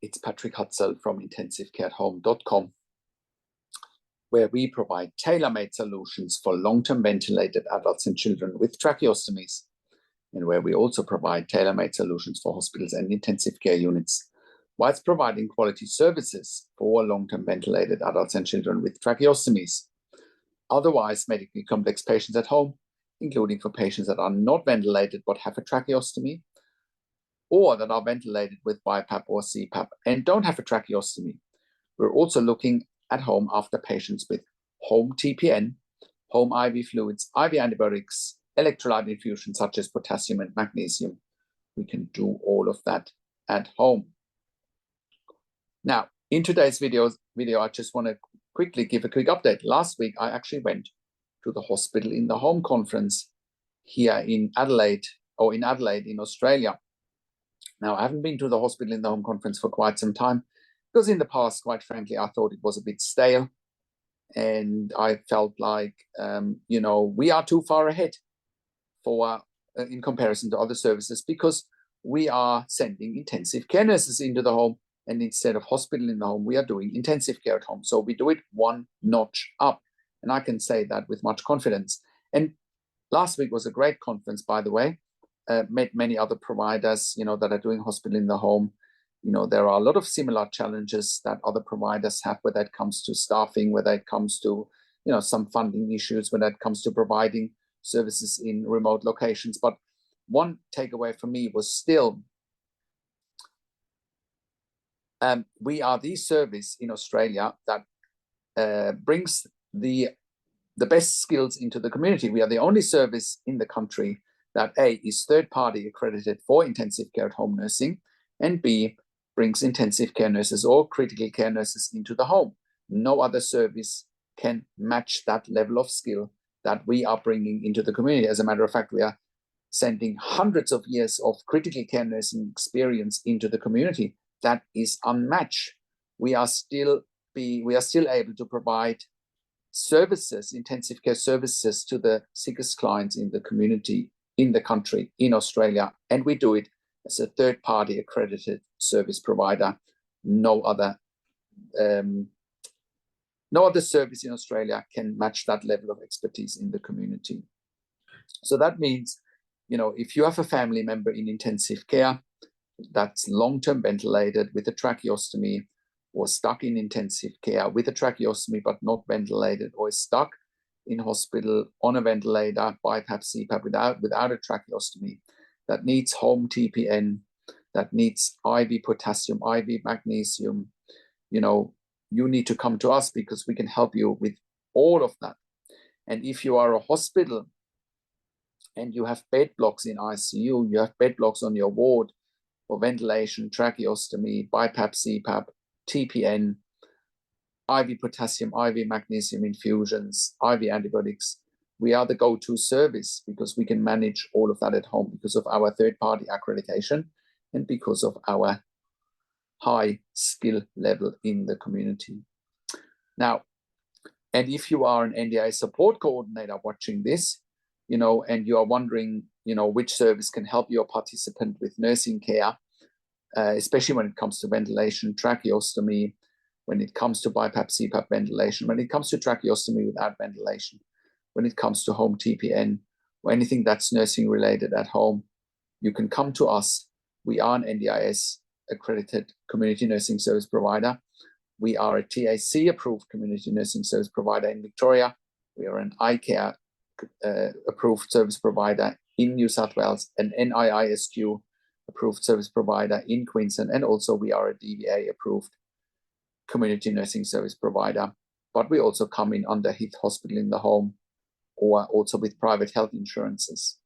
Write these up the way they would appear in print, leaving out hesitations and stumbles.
It's Patrik Hutzel from intensivecareathome.com, where we provide tailor-made solutions for long-term ventilated adults and children with tracheostomies, and where we also provide tailor-made solutions for hospitals and intensive care units, whilst providing quality services for long-term ventilated adults and children with tracheostomies. Otherwise, medically complex patients at home, including for patients that are not ventilated but have a tracheostomy, or that are ventilated with BIPAP or CPAP and don't have a tracheostomy. We're also looking at home after patients with home TPN, home IV fluids, IV antibiotics, electrolyte infusions such as potassium and magnesium. We can do all of that at home. Now, in today's video, I just want to quickly give a quick update. Last week, I actually went to the Hospital in the Home conference here in Adelaide in Australia. Now, I haven't been to the Hospital in the Home conference for quite some time because in the past, quite frankly, I thought it was a bit stale. And I felt like, we are too far ahead in comparison to other services, because we are sending intensive care nurses into the home. And instead of hospital in the home, we are doing intensive care at home. So we do it one notch up. And I can say that with much confidence. And last week was a great conference, by the way. Met many other providers, that are doing hospital in the home. There are a lot of similar challenges that other providers have, whether it comes to staffing, whether it comes to, some funding issues, whether it comes to providing services in remote locations. But one takeaway for me was still, we are the service in Australia that brings the best skills into the community. We are the only service in the country that A, is third-party accredited for intensive care at home nursing, and B, brings intensive care nurses or critical care nurses into the home. No other service can match that level of skill that we are bringing into the community. As a matter of fact, we are sending hundreds of years of critical care nursing experience into the community. That is unmatched. We are still able to provide services, intensive care services, to the sickest clients in the community, in the country, in Australia, and we do it as a third-party accredited service provider. No other service in Australia can match that level of expertise in the community. So that means, if you have a family member in intensive care that's long-term ventilated with a tracheostomy, or stuck in intensive care with a tracheostomy but not ventilated, or is stuck in hospital on a ventilator, BiPAP, CPAP without a tracheostomy, that needs home TPN, that needs IV potassium, IV magnesium, you need to come to us, because we can help you with all of that. And if you are a hospital and you have bed blocks in ICU, you have bed blocks on your ward for ventilation, tracheostomy, BiPAP, CPAP, TPN, IV potassium, IV magnesium infusions, IV antibiotics, we are the go-to service, because we can manage all of that at home because of our third-party accreditation and because of our high skill level in the community. Now, and if you are an NDIS support coordinator watching this, and you are wondering, which service can help your participant with nursing care, especially when it comes to ventilation, tracheostomy, when it comes to BiPAP, CPAP ventilation, when it comes to tracheostomy without ventilation, when it comes to home TPN, or anything that's nursing related at home, you can come to us. We are an NDIS accredited community nursing service provider. We are a TAC approved community nursing service provider in Victoria. We are an iCare approved service provider in New South Wales, an NIISQ approved service provider in Queensland, and also we are a DVA approved community nursing service provider. But we also come in under Heath Hospital in the Home, or also with private health insurances.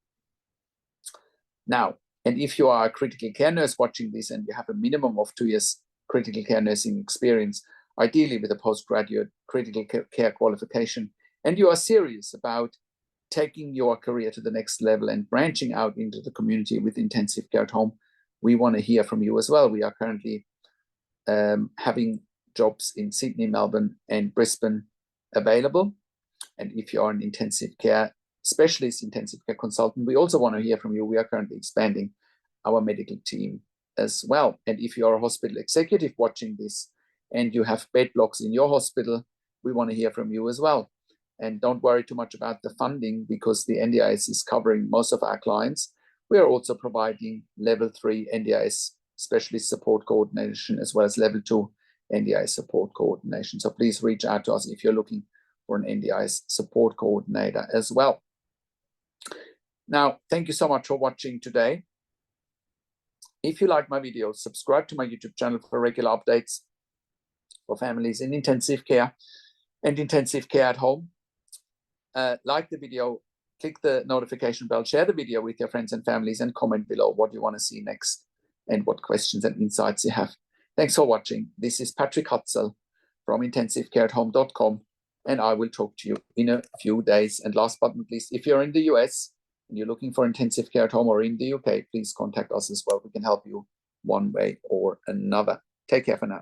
Now, and if you are a critical care nurse watching this and you have a minimum of 2 years critical care nursing experience, ideally with a postgraduate critical care qualification, and you are serious about taking your career to the next level and branching out into the community with intensive care at home, we want to hear from you as well. We are currently having jobs in Sydney, Melbourne, and Brisbane available. And if you're an intensive care specialist, intensive care consultant, we also want to hear from you. We are currently expanding our medical team as well. And if you are a hospital executive watching this and you have bed blocks in your hospital, we want to hear from you as well. And don't worry too much about the funding, because the NDIS is covering most of our clients. We are also providing level 3 NDIS specialist support coordination, as well as level 2 NDIS support coordination. So please reach out to us if you're looking for an NDIS support coordinator as well. Now, thank you so much for watching today. If you like my videos, subscribe to my YouTube channel for regular updates for families in intensive care and intensive care at home. Like the video, click the notification bell, share the video with your friends and families, and comment below what you want to see next and what questions and insights you have. Thanks for watching. This is Patrik Hutzel from intensivecareathome.com, and I will talk to you in a few days. And last but not least, if you're in the US and you're looking for intensive care at home, or in the UK, please contact us as well. We can help you one way or another. Take care for now.